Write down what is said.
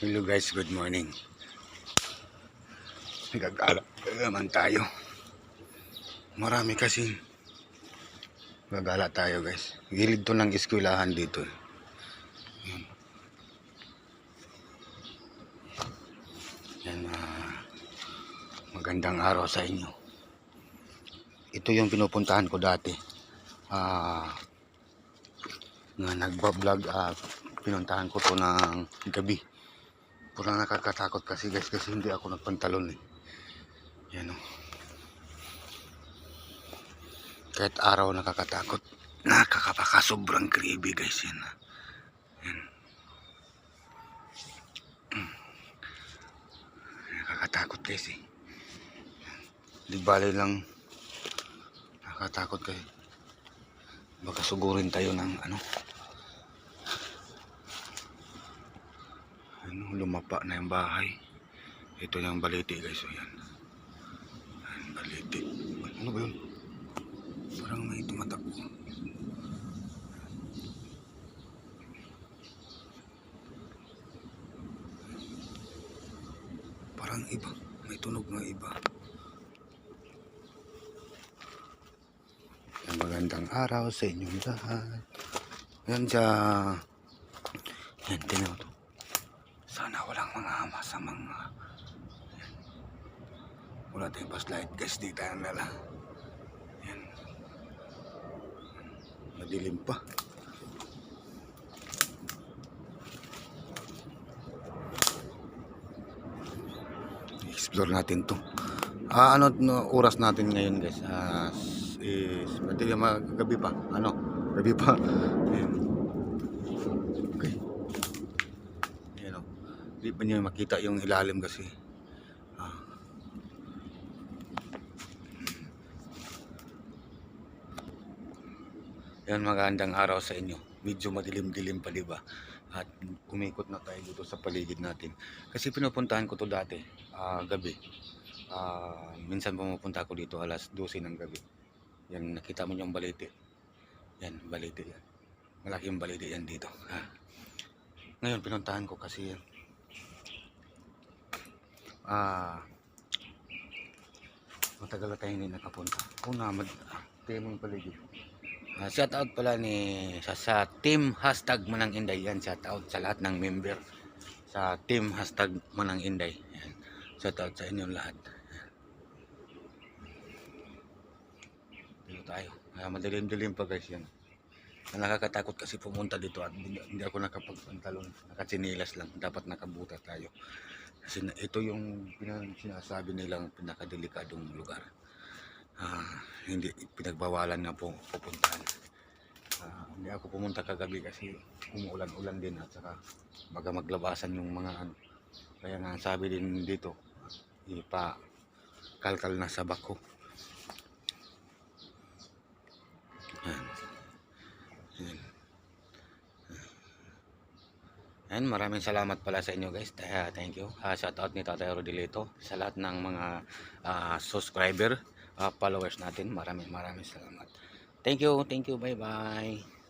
Hello guys, good morning. Gagala naman tayo. Marami kasi. Gagala tayo guys. Gilid to ng eskwelahan dito. Yan. Yan, magandang araw sa inyo. Ito yung pinupuntahan ko dati. Na nagbablog, pinuntahan ko to ng gabi. Pura nakakatakot kasi guys, kasi hindi ako nagpantalon eh. Yan o. Kahit araw nakakatakot. Nakakapaka sobrang creepy guys yan. Yan. Nakakatakot guys eh. Di bali lang nakakatakot kayo. Baka sugurin tayo ng ano. Lumapa na yung bahay. Ito na yung baliti guys. So yan. Baliti. Ano ba yun? Parang may tumatakbo. Parang iba. May tunog na iba. Yan, magandang araw sa inyong lahat. Yan siya. Yan, tinaw to. Sana walang mga masamang yan. Wala tayong flashlight guys, di tayo nala. Yan. Madilim pa. Explore natin to. Ano no, oras natin ngayon guys? Is madilim, gabi pa. Ano? Gabi pa. Yan. Okay. Hindi pa niyo makita yung ilalim kasi. Yan, magandang araw sa inyo. Medyo madilim-dilim pa, diba? At umikot na tayo dito sa paligid natin. Kasi pinupuntahan ko to dati, gabi. Minsan pumupunta ako dito alas 12 ng gabi. Yan, nakita mo yung baliti. Yan, baliti yan. Malaking baliti yan dito. Ngayon, pinuntahan ko kasi matagal na tayo hindi nakapunta. Tayo mo yung paligid. Shout out pala sa team hashtag Manang Inday. Yan, shout out sa lahat ng member sa team hashtag Manang Inday. Yan. Shout out sa inyong lahat. Dito tayo. Madilim-dilim pa guys yan. Nakakatakot kasi pumunta dito at hindi ako nakapagpantalon. Nakatsinilas lang. Dapat nakabuta tayo. Kasi ito yung sinasabi nilang pinakadelikadong lugar. Hindi pinagbawalan na po pupuntahan. Hindi ako pumunta kagabi kasi umuulan-ulan din at saka baga maglabasan yung mga ano. Kaya nga sabi din dito, ipa-kalkal na sa bako. Yan. Yan. And maraming salamat pala sa inyo guys. Thank you. Shout out ni Tatay Rodilito sa lahat ng mga subscriber, followers natin. Maraming salamat. Thank you. Bye bye.